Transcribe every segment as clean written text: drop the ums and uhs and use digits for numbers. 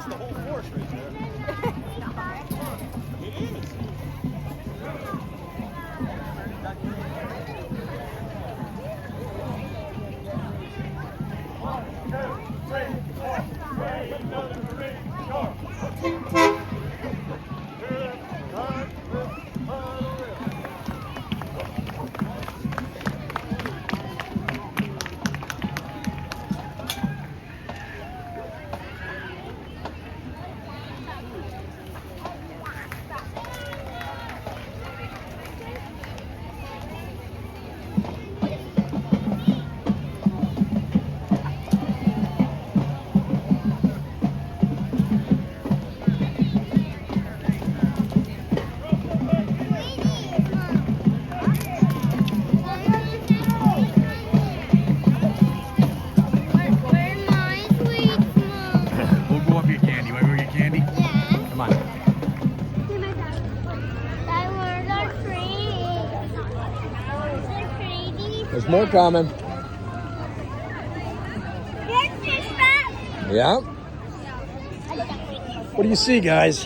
the whole forest right there. It is. There's more coming. Yeah. What do you see, guys?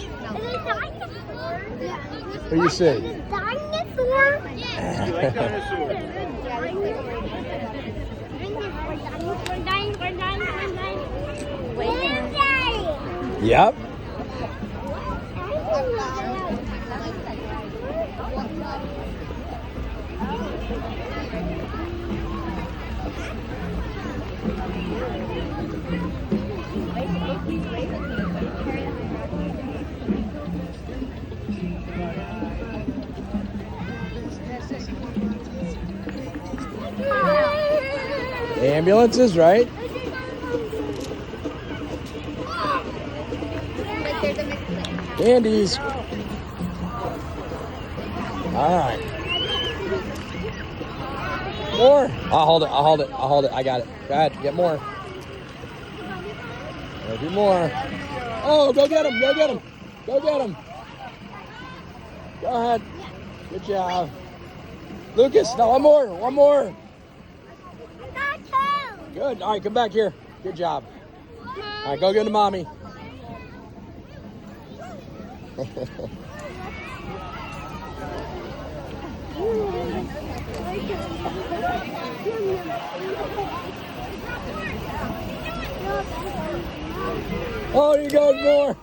What do you see? Dinosaur. You like dinosaurs? Yep. Ambulances, right? Candies. All right. More. I'll hold it. I'll hold it. I'll hold it. I got it. Go ahead. Get more. Maybe more. Oh, go get him. Go get him. Go get him. Go ahead. Good job. Lucas, no, one more. One more. Good. All right, come back here. Good job. All right, go get to mommy. Oh, you go more.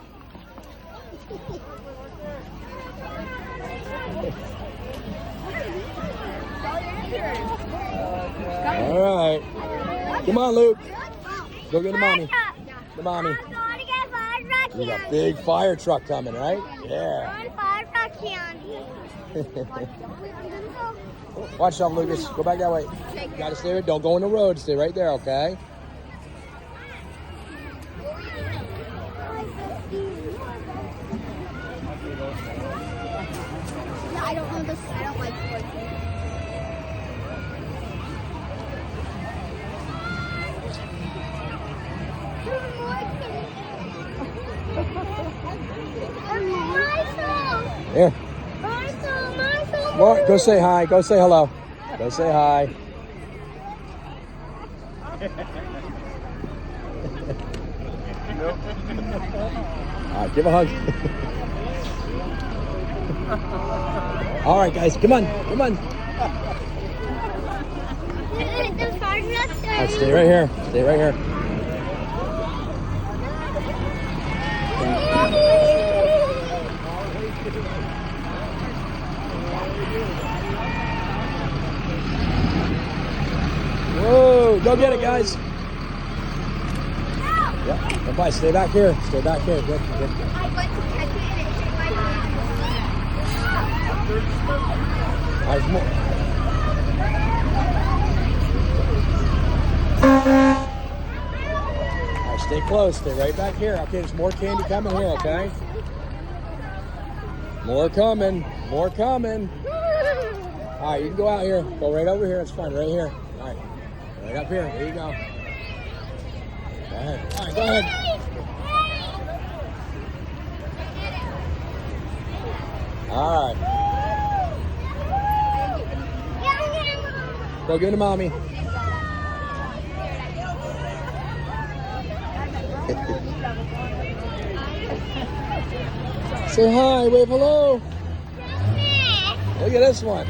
All right. Come on, Luke. Go get the mommy. The mommy. We got a big fire truck coming, right? Yeah. Watch yourself, Lucas. Go back that way. You gotta stay there. Don't go in the road. Stay right there, okay? I don't know this. I don't like sports. Here. Go say hi. Go say hello. Go say hi. All right, give a hug. All right, guys, come on. Come on. All right, stay right here. Stay right here. Whoa, go get it, guys. Yeah, goodbye. Stay back here. Stay back here. Good, good. I went to catch it and it hit my hand. There's more. All right, stay close. Stay right back here. Okay, there's more candy coming here, okay? More coming. More coming. All right, you can go out here. Go right over here. It's fine. Right here. All right. Right up here. There you go. Go ahead. All right, go ahead. All right. Go get to mommy. Say hi, wave hello. Look at this one.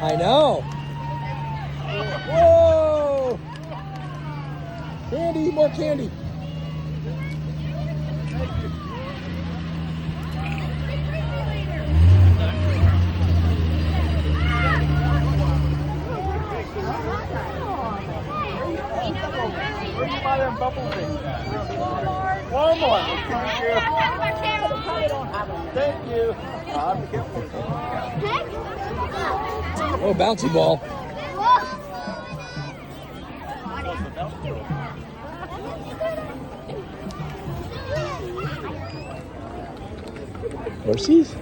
I know. Whoa! Candy, more candy. Where'd you buy them bubble things at? Walmart. Thank you. Oh, bouncy ball. Horses?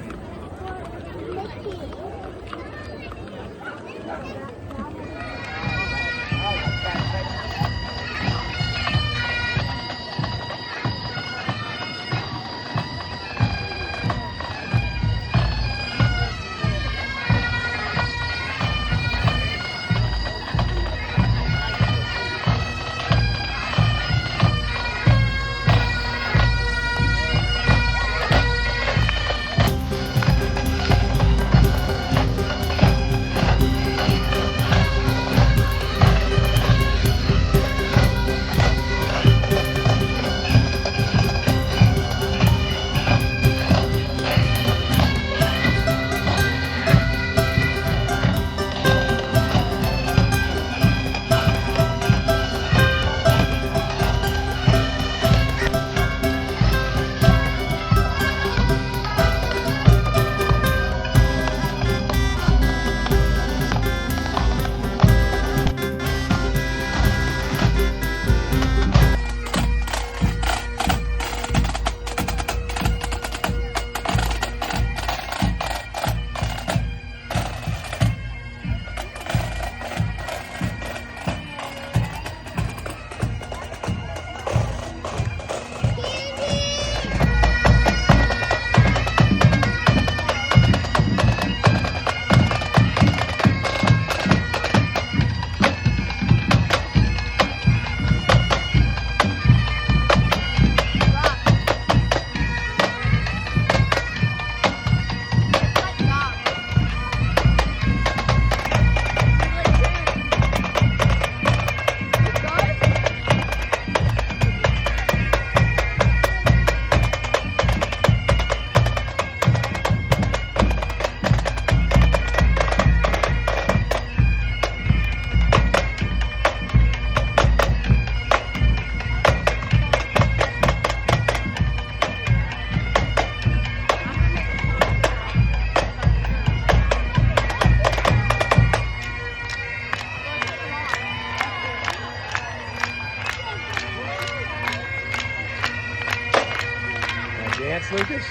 Dance, Lucas?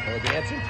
Oh, dancing?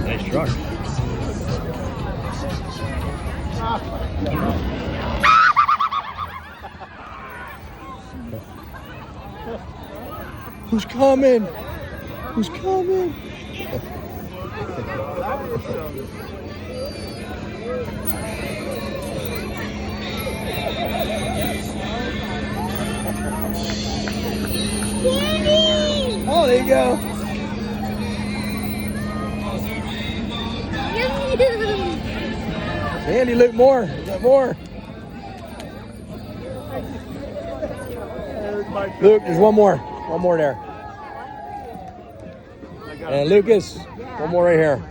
Nice truck. Who's coming? Who's coming? Oh, there you go. Andy, look more. Look more. Luke, there's one more. One more there. And Lucas, one more right here.